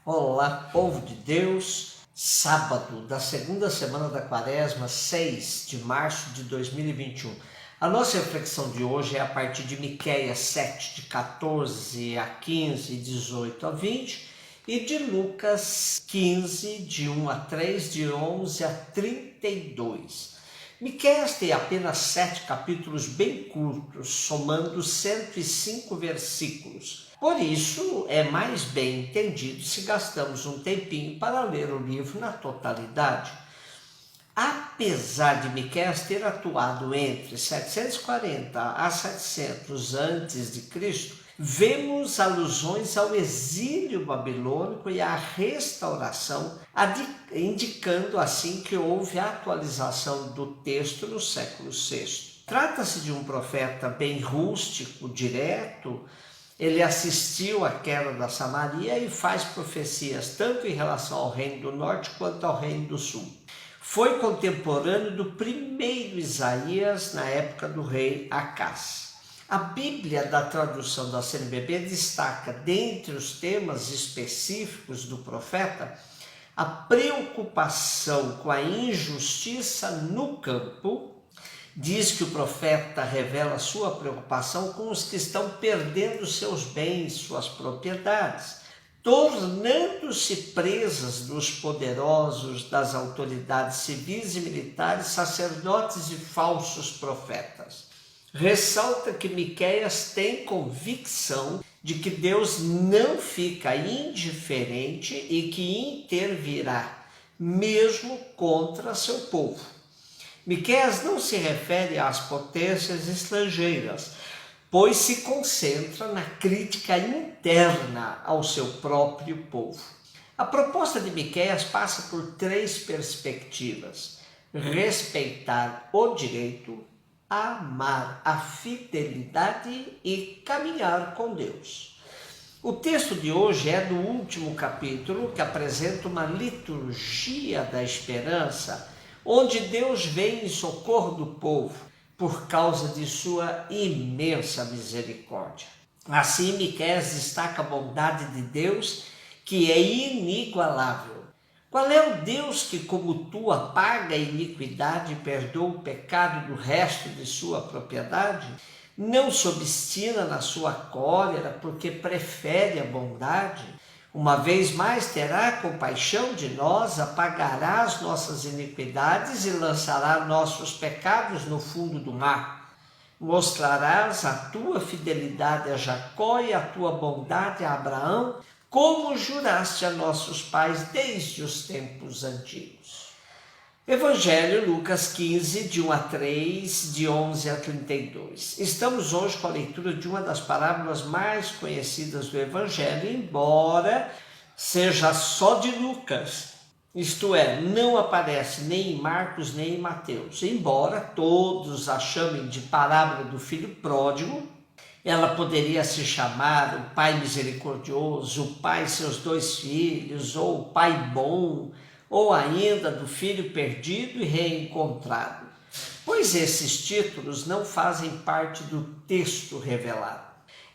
Olá, povo de Deus, sábado da segunda semana da Quaresma, 6 de março de 2021. A nossa reflexão de hoje é a partir de Miqueias 7, de 14 a 15, 18 a 20, e de Lucas 15, de 1 a 3, de 11 a 32. Miqueias tem apenas 7 capítulos bem curtos, somando 105 versículos. Por isso, é mais bem entendido se gastamos um tempinho para ler o livro na totalidade. Apesar de Miqueias ter atuado entre 740 a 700 a.C., vemos alusões ao exílio babilônico e à restauração, indicando assim que houve atualização do texto no século VI. Trata-se de um profeta bem rústico, direto. Ele assistiu à queda da Samaria e faz profecias tanto em relação ao reino do norte quanto ao reino do sul. Foi contemporâneo do primeiro Isaías na época do rei Acás. A Bíblia da tradução da CNBB destaca, dentre os temas específicos do profeta, a preocupação com a injustiça no campo. Diz que o profeta revela sua preocupação com os que estão perdendo seus bens, suas propriedades, tornando-se presas dos poderosos, das autoridades civis e militares, sacerdotes e falsos profetas. Ressalta que Miqueias tem convicção de que Deus não fica indiferente e que intervirá, mesmo contra seu povo. Miqueias não se refere às potências estrangeiras, pois se concentra na crítica interna ao seu próprio povo. A proposta de Miqueias passa por 3 perspectivas: respeitar o direito, amar a fidelidade e caminhar com Deus. O texto de hoje é do último capítulo, que apresenta uma liturgia da esperança, onde Deus vem em socorro do povo por causa de sua imensa misericórdia. Assim, Miqueias destaca a bondade de Deus, que é inigualável. Qual é o Deus que, como tu, apaga a iniquidade e perdoa o pecado do resto de sua propriedade? Não se obstina na sua cólera, porque prefere a bondade. Uma vez mais terá compaixão de nós, apagará as nossas iniquidades e lançará nossos pecados no fundo do mar. Mostrarás a tua fidelidade a Jacó e a tua bondade a Abraão, como juraste a nossos pais desde os tempos antigos. Evangelho Lucas 15, de 1 a 3, de 11 a 32. Estamos hoje com a leitura de uma das parábolas mais conhecidas do Evangelho, embora seja só de Lucas. Isto é, não aparece nem em Marcos nem em Mateus. Embora todos a chamem de parábola do filho pródigo, ela poderia se chamar o pai misericordioso, o pai e seus 2 filhos, ou o pai bom, ou ainda do filho perdido e reencontrado, pois esses títulos não fazem parte do texto revelado.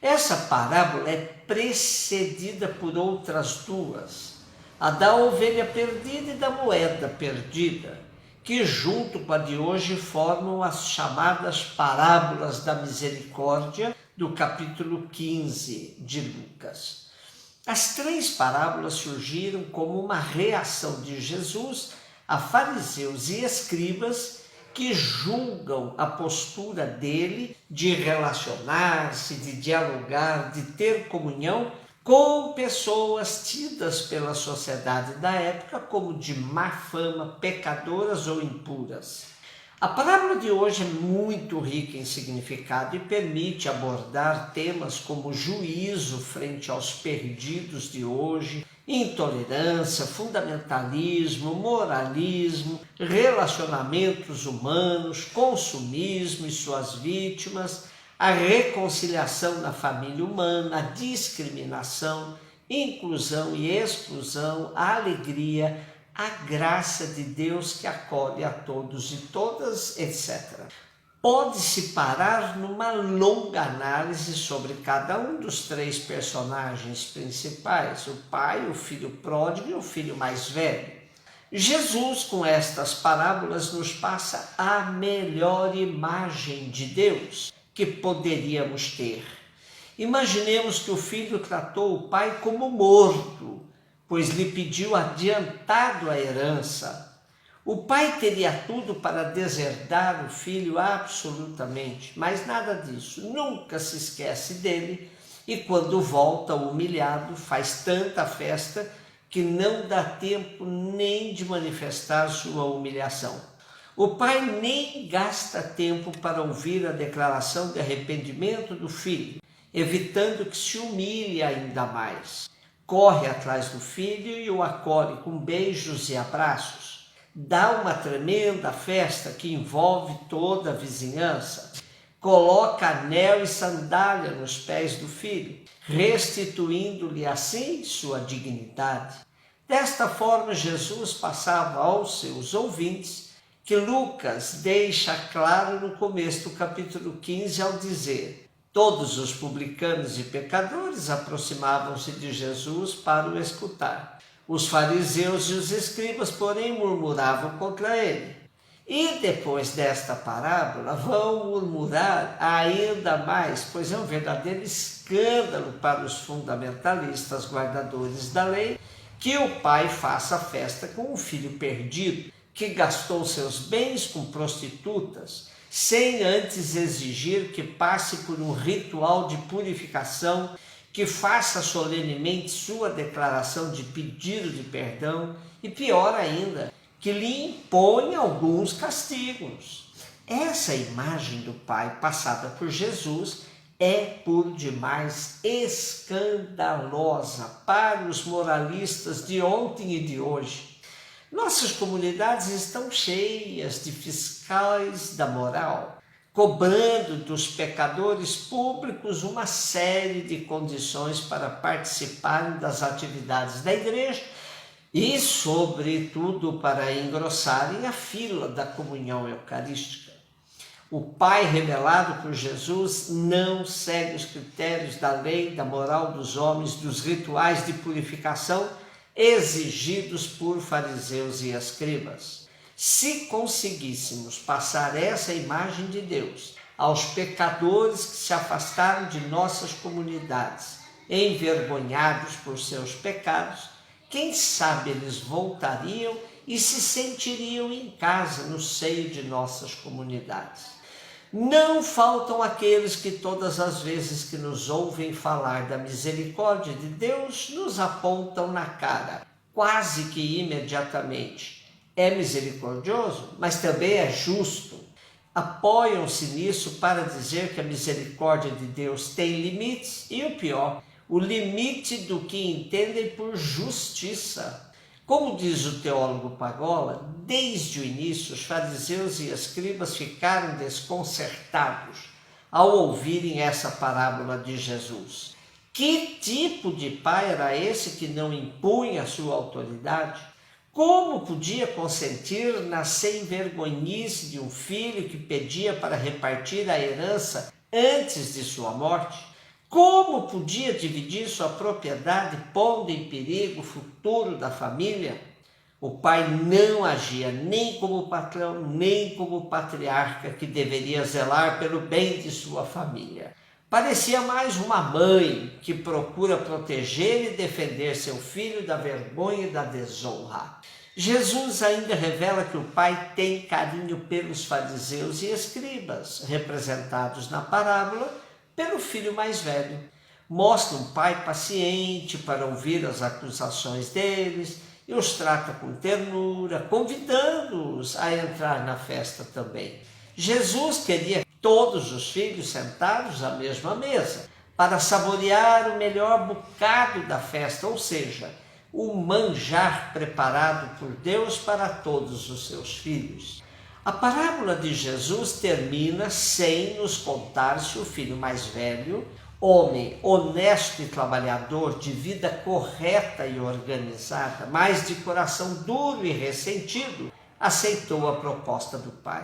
Essa parábola é precedida por outras 2, a da ovelha perdida e da moeda perdida, que junto com a de hoje formam as chamadas parábolas da misericórdia do capítulo 15 de Lucas. As 3 parábolas surgiram como uma reação de Jesus a fariseus e escribas que julgam a postura dele de relacionar-se, de dialogar, de ter comunhão com pessoas tidas pela sociedade da época como de má fama, pecadoras ou impuras. A parábola de hoje é muito rica em significado e permite abordar temas como juízo frente aos perdidos de hoje, intolerância, fundamentalismo, moralismo, relacionamentos humanos, consumismo e suas vítimas, a reconciliação na família humana, a discriminação, inclusão e exclusão, a alegria, a graça de Deus que acolhe a todos e todas, etc. pode-se parar numa longa análise sobre cada um dos três personagens principais, o pai, o filho pródigo e o filho mais velho. Jesus, com estas parábolas, nos passa a melhor imagem de Deus que poderíamos ter. Imaginemos que o filho tratou o pai como morto, pois lhe pediu adiantado a herança. O pai teria tudo para deserdar o filho absolutamente, mas nada disso, nunca se esquece dele e quando volta humilhado faz tanta festa que não dá tempo nem de manifestar sua humilhação. O pai nem gasta tempo para ouvir a declaração de arrependimento do filho, evitando que se humilhe ainda mais. Corre atrás do filho e o acolhe com beijos e abraços. Dá uma tremenda festa que envolve toda a vizinhança. Coloca anel e sandália nos pés do filho, restituindo-lhe assim sua dignidade. Desta forma, Jesus passava aos seus ouvintes que Lucas deixa claro no começo do capítulo 15 ao dizer: todos os publicanos e pecadores aproximavam-se de Jesus para o escutar. Os fariseus e os escribas, porém, murmuravam contra ele. E depois desta parábola, vão murmurar ainda mais, pois é um verdadeiro escândalo para os fundamentalistas guardadores da lei que o pai faça festa com um filho perdido, que gastou seus bens com prostitutas, sem antes exigir que passe por um ritual de purificação, que faça solenemente sua declaração de pedido de perdão e, pior ainda, que lhe impõe alguns castigos. Essa imagem do pai passada por Jesus é por demais escandalosa para os moralistas de ontem e de hoje. Nossas comunidades estão cheias de fiscais da moral, cobrando dos pecadores públicos uma série de condições para participarem das atividades da igreja e, sobretudo, para engrossarem a fila da comunhão eucarística. O Pai revelado por Jesus não segue os critérios da lei, da moral dos homens, dos rituais de purificação exigidos por fariseus e escribas. Se conseguíssemos passar essa imagem de Deus aos pecadores que se afastaram de nossas comunidades, envergonhados por seus pecados, quem sabe eles voltariam e se sentiriam em casa no seio de nossas comunidades. Não faltam aqueles que todas as vezes que nos ouvem falar da misericórdia de Deus, nos apontam na cara, quase que imediatamente. É misericordioso, mas também é justo. Apoiam-se nisso para dizer que a misericórdia de Deus tem limites e o pior, o limite do que entendem por justiça. Como diz o teólogo Pagola, desde o início os fariseus e escribas ficaram desconcertados ao ouvirem essa parábola de Jesus. Que tipo de pai era esse que não impunha a sua autoridade? Como podia consentir na sem-vergonhice de um filho que pedia para repartir a herança antes de sua morte? Como podia dividir sua propriedade, pondo em perigo o futuro da família? O pai não agia nem como patrão, nem como patriarca que deveria zelar pelo bem de sua família. Parecia mais uma mãe que procura proteger e defender seu filho da vergonha e da desonra. Jesus ainda revela que o pai tem carinho pelos fariseus e escribas, representados na parábola pelo filho mais velho. Mostra um pai paciente para ouvir as acusações deles e os trata com ternura, convidando-os a entrar na festa também. Jesus queria todos os filhos sentados à mesma mesa, para saborear o melhor bocado da festa, ou seja, o manjar preparado por Deus para todos os seus filhos. A parábola de Jesus termina sem nos contar se o filho mais velho, homem honesto e trabalhador, de vida correta e organizada, mas de coração duro e ressentido, aceitou a proposta do pai.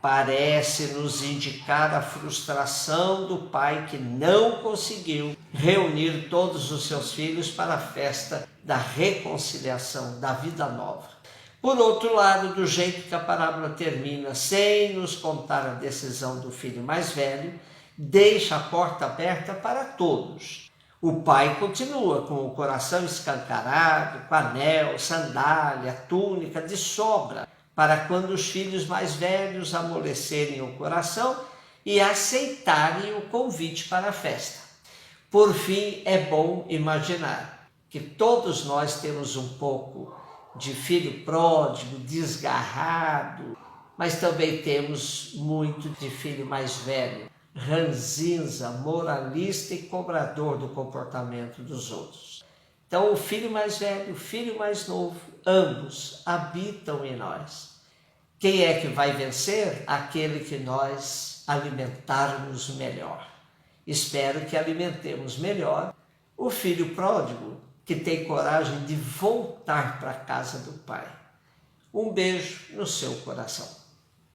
parece nos indicar a frustração do pai que não conseguiu reunir todos os seus filhos para a festa da reconciliação, da vida nova. Por outro lado, do jeito que a parábola termina, sem nos contar a decisão do filho mais velho, deixa a porta aberta para todos. O pai continua com o coração escancarado, com anel, sandália, túnica de sobra, para quando os filhos mais velhos amolecerem o coração e aceitarem o convite para a festa. Por fim, é bom imaginar que todos nós temos um pouco de filho pródigo, desgarrado, mas também temos muito de filho mais velho, ranzinza, moralista e cobrador do comportamento dos outros. Então, o filho mais velho, o filho mais novo, ambos habitam em nós. Quem é que vai vencer? Aquele que nós alimentarmos melhor. Espero que alimentemos melhor o filho pródigo, que tem coragem de voltar para a casa do Pai. Um beijo no seu coração.